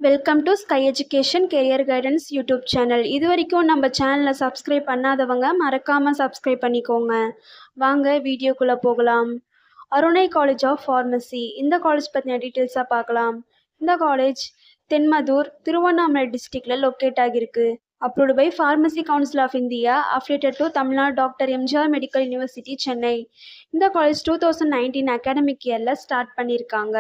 Welcome to sky education career guidance YouTube channel. இது வரைக்கும் நம்ம சேனலை சப்ஸ்கிரைப் பண்ணாதவங்க மறக்காமல் சப்ஸ்கிரைப் பண்ணிக்கோங்க. வாங்க வீடியோக்குள்ளே போகலாம். அருணை காலேஜ் ஆஃப் ஃபார்மசி, இந்த காலேஜ் பற்றின டீட்டெயில்ஸாக பார்க்கலாம். இந்த காலேஜ் தென்மதுர், திருவண்ணாமலை டிஸ்ட்ரிக்டில் லொக்கேட் ஆகியிருக்கு. Approved by pharmacy council of India, affiliated to Tamil Nadu doctor MGR medical university, Chennai. இந்த காலேஜ் 2019 அகாடமிக் இயரில் ஸ்டார்ட் பண்ணியிருக்காங்க.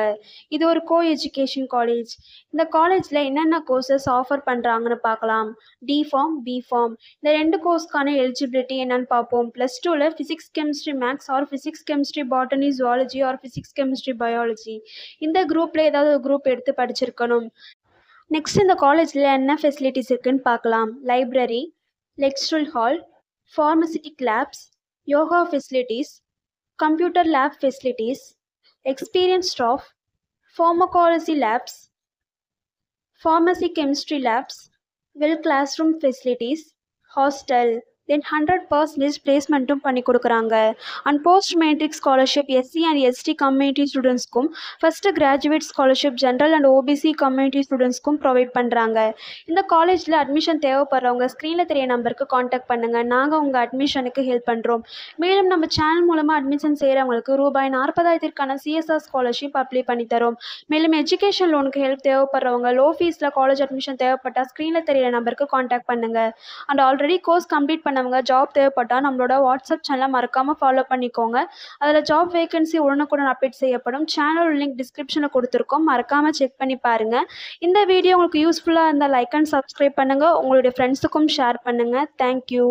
இது ஒரு கோ எஜுகேஷன் காலேஜ். இந்த காலேஜில் என்னென்ன கோர்சஸ் ஆஃபர் பண்ணுறாங்கன்னு பார்க்கலாம். டிஃபார்ம், பிஃபார்ம், இந்த 2 கோர்ஸ்க்கான எலிஜிபிலிட்டி என்னன்னு பார்ப்போம். +2ல் physics chemistry maths or physics chemistry botany zoology or physics chemistry biology, இந்த குரூப்பில் ஏதாவது ஒரு குரூப் எடுத்து படிச்சிருக்கணும். நெக்ஸ்ட், இந்த காலேஜில் என்ன ஃபெசிலிட்டிஸ் இருக்குன்னு பார்க்கலாம். Library, lecture hall, pharmaceutic labs, yoga facilities, computer lab facilities, experience staff, pharmacology labs, pharmacy chemistry labs, well classroom facilities, hostel, then 100% பிளேஸ்மெண்ட்டும் பண்ணி கொடுக்குறாங்க. And post matric scholarship SC and ST community ஸ்டூடெண்ட்ஸ்க்கும், first graduate scholarship general and OBC community ஸ்டூடெண்ட்ஸ்க்கும் provide பண்ணுறாங்க. இந்த காலேஜில் admission தேவைப்படுறவங்க ஸ்க்ரீனில் தெரிய நம்பருக்கு காண்டாக்ட் பண்ணுங்கள். நாங்கள் உங்கள் அட்மிஷனுக்கு ஹெல்ப் பண்ணுறோம். மேலும் நம்ம சேனல் மூலமாக அட்மிஷன் செய்கிறவங்களுக்கு ₹40,000க்கான சிஎஸ்ஆர் ஸ்காலர்ஷிப் அப்ளை பண்ணி தரோம். மேலும் எஜுகேஷன் லோனுக்கு ஹெல்ப் தேவைப்படுறவங்க, லோ ஃபீஸில் காலேஜ் அட்மிஷன் தேவைப்பட்டால் ஸ்க்ரீனில் தெரிய நம்பருக்கு காண்டாக்ட் பண்ணுங்கள். அண்ட் ஆல்ரெடி கோர்ஸ் கம்ப்ளீட் பண்ணவங்க ஜாப் தேவைப்பட்டால் நம்மளோட வாட்ஸ்அப் சேனலை மறக்காமல் ஃபாலோ பண்ணிக்கோங்க. அதில் ஜாப் வேகன்சி உடனுக்குடன் அப்டேட் செய்யப்படும். சேனல் லிங்க் டிஸ்கிரிப்ஷனில் கொடுத்துருக்கோம், மறக்காமல் செக் பண்ணி பாருங்கள். இந்த வீடியோ உங்களுக்கு யூஸ்ஃபுல்லாக இருந்தால் லைக் அண்ட் சப்ஸ்கிரைப் பண்ணுங்கள். உங்களுடைய ஃப்ரெண்ட்ஸுக்கும் ஷேர் பண்ணுங்கள். தேங்க்யூ.